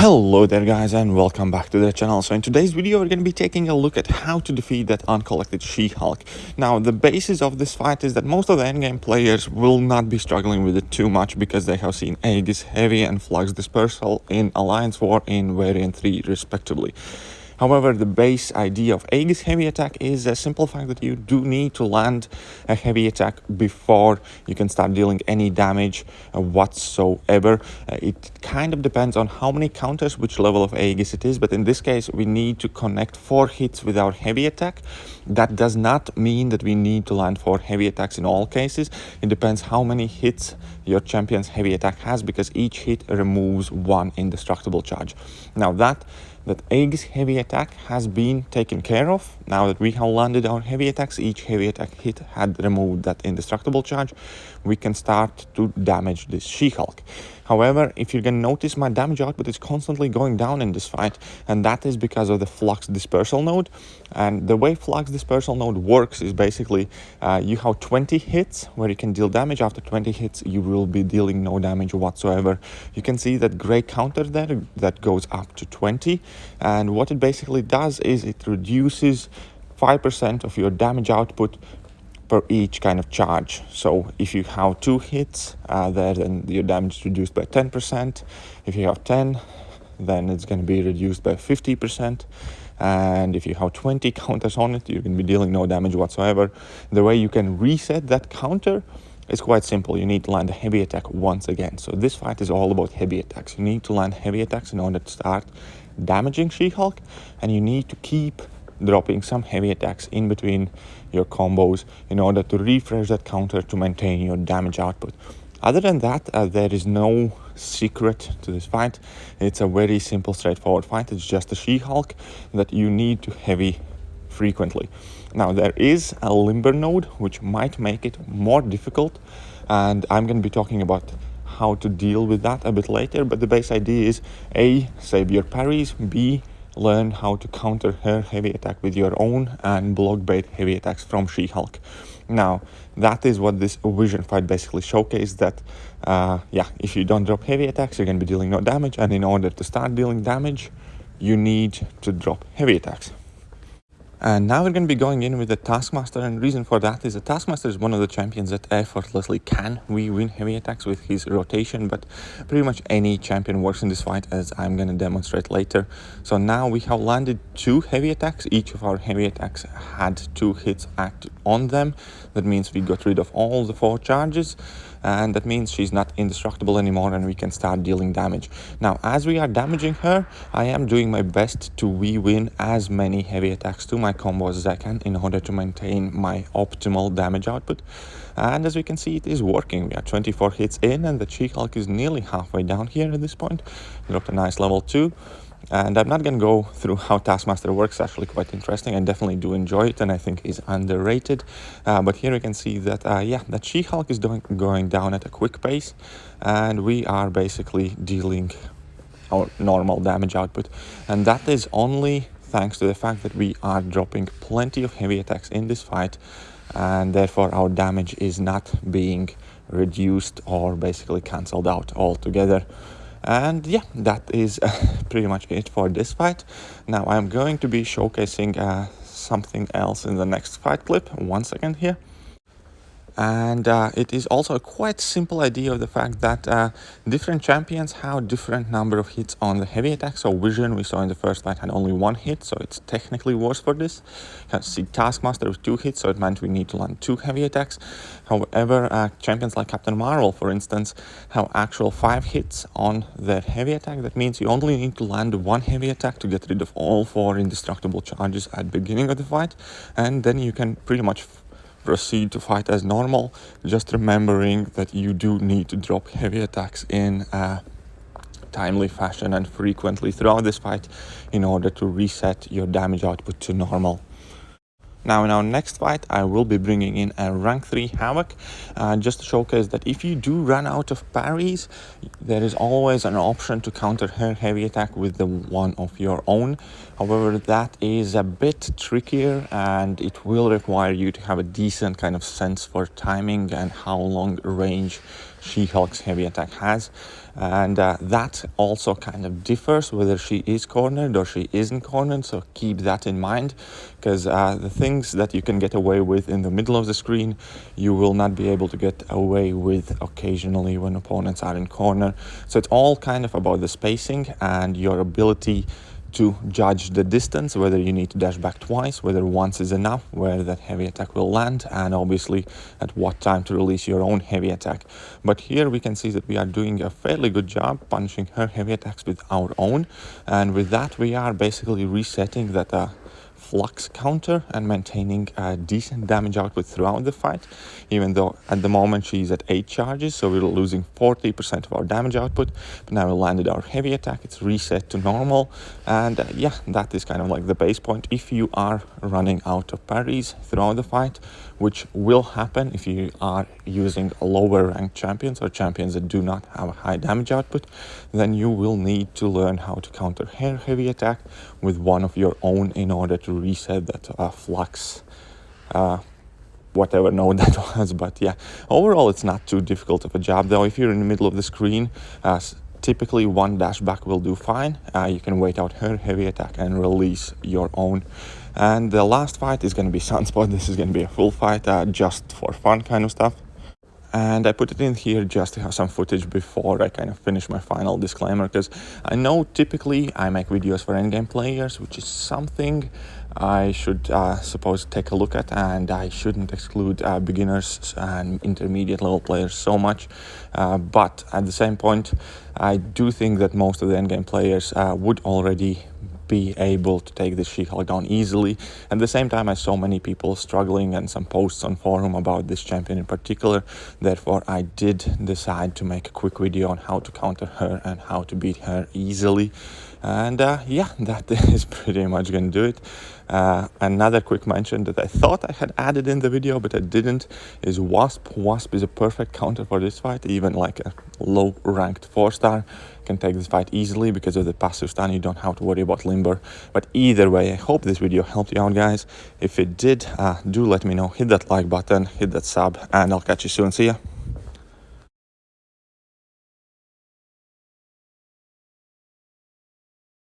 Hello there guys and welcome back to the channel. So in today's video we're going to be taking a look at how to defeat that Uncollected She-Hulk. Now the basis of this fight is that most of the endgame players will not be struggling with it too much because they have seen Aegis Heavy and Flux Dispersal in Alliance War in Variant 3 respectively. However, the base idea of Aegis heavy attack is a simple fact that you do need to land a heavy attack before you can start dealing any damage whatsoever. It kind of depends on how many counters, which level of Aegis it is, but in this case we need to connect 4 hits with our heavy attack. That does not mean that we need to land 4 heavy attacks in all cases. It depends how many hits your champion's heavy attack has, because each hit removes 1 indestructible charge. Now that Aegis heavy attack has been taken care of. Now that we have landed our heavy attacks, each heavy attack hit had removed that indestructible charge, we can start to damage this She-Hulk. However, if you're going to notice, my damage output is constantly going down in this fight, and that is because of the flux dispersal node. And the way flux dispersal node works is basically you have 20 hits where you can deal damage. After 20 hits you will be dealing no damage whatsoever. You can see that gray counter there that goes up to 20, and what it basically does is it reduces 5% of your damage output per each kind of charge. So if you have 2 hits there, then your damage is reduced by 10%. If you have 10, then it's going to be reduced by 50%. And if you have 20 counters on it, you're going to be dealing no damage whatsoever. The way you can reset that counter is quite simple. You need to land a heavy attack once again. So this fight is all about heavy attacks. You need to land heavy attacks in order to start damaging She-Hulk, and you need to keep dropping some heavy attacks in between your combos in order to refresh that counter to maintain your damage output. Other than that, there is no secret to this fight. It's a very simple, straightforward fight. It's just a She-Hulk that you need to heavy frequently. Now there is a limber node which might make it more difficult, and I'm going to be talking about how to deal with that a bit later, but the base idea is A, save your parries, B, learn how to counter her heavy attack with your own, and block bait heavy attacks from She-Hulk. Now that is what this vision fight basically showcased, that if you don't drop heavy attacks you're going to be dealing no damage, and in order to start dealing damage you need to drop heavy attacks. And now we're going to be going in with the Taskmaster, and the reason for that is the Taskmaster is one of the champions that effortlessly can win heavy attacks with his rotation, but pretty much any champion works in this fight, as I'm going to demonstrate later. So now we have landed 2 heavy attacks. Each of our heavy attacks had 2 hits acted on them. That means we got rid of all the 4 charges, and that means she's not indestructible anymore and we can start dealing damage. Now as we are damaging her, I am doing my best to win as many heavy attacks to my combos as I can in order to maintain my optimal damage output. And as we can see, it is working. We are 24 hits in, and the She-Hulk is nearly halfway down here at this point. Dropped a nice level 2. And I'm not going to go through how Taskmaster works. It's actually quite interesting. I definitely do enjoy it, and I think is underrated. But here you can see that, that She-Hulk is going down at a quick pace, and we are basically dealing our normal damage output. And that is only thanks to the fact that we are dropping plenty of heavy attacks in this fight, and therefore our damage is not being reduced or basically cancelled out altogether. And yeah, that is pretty much it for this fight. Now I'm going to be showcasing something else in the next fight clip. 1 second here. And it is also a quite simple idea of the fact that different champions have different number of hits on the heavy attack. So Vision, we saw in the first fight, had only 1 hit, so it's technically worse for this. You can see Taskmaster with 2 hits, so it meant we need to land 2 heavy attacks. However, champions like Captain Marvel, for instance, have actual 5 hits on their heavy attack. That means you only need to land 1 heavy attack to get rid of all 4 indestructible charges at the beginning of the fight, and then you can pretty much proceed to fight as normal, just remembering that you do need to drop heavy attacks in a timely fashion and frequently throughout this fight in order to reset your damage output to normal. Now in our next fight I will be bringing in a rank 3 Havoc, just to showcase that if you do run out of parries, there is always an option to counter her heavy attack with the one of your own. However, that is a bit trickier, and it will require you to have a decent kind of sense for timing and how long range She-Hulk's heavy attack has. And that also kind of differs whether she is cornered or she isn't cornered, so keep that in mind, because the things that you can get away with in the middle of the screen, you will not be able to get away with occasionally when opponents are in corner. So it's all kind of about the spacing and your ability to judge the distance, whether you need to dash back twice, whether once is enough, where that heavy attack will land, and obviously at what time to release your own heavy attack. But here we can see that we are doing a fairly good job punishing her heavy attacks with our own, and with that we are basically resetting that flux counter and maintaining a decent damage output throughout the fight, even though at the moment she's at 8 charges, so we're losing 40% of our damage output. But now we landed our heavy attack, it's reset to normal, and yeah, that is kind of like the base point. If you are running out of parries throughout the fight, which will happen if you are using lower ranked champions or champions that do not have a high damage output, then you will need to learn how to counter her heavy attack with one of your own in order to reset that flux, whatever node that was. But yeah, overall it's not too difficult of a job, though. If you're in the middle of the screen, typically one dash back will do fine. You can wait out her heavy attack and release your own. And the last fight is going to be Sunspot. This is going to be a full fight, just for fun kind of stuff. And I put it in here just to have some footage before I kind of finish my final disclaimer, because I know typically I make videos for endgame players, which is something I should suppose take a look at, and I shouldn't exclude beginners and intermediate level players so much. But at the same point, I do think that most of the endgame players would already be able to take the She-Hulk down easily. At the same time, I saw many people struggling and some posts on forum about this champion in particular. Therefore, I did decide to make a quick video on how to counter her and how to beat her easily. And yeah, that is pretty much gonna do it. Another quick mention that I thought I had added in the video but I didn't is Wasp. Wasp is a perfect counter for this fight. Even like a low ranked 4-star can take this fight easily because of the passive stun. You don't have to worry about limber. But either way, I hope this video helped you out, guys. If it did, do let me know. Hit that like button, hit that sub, and I'll catch you soon. See ya.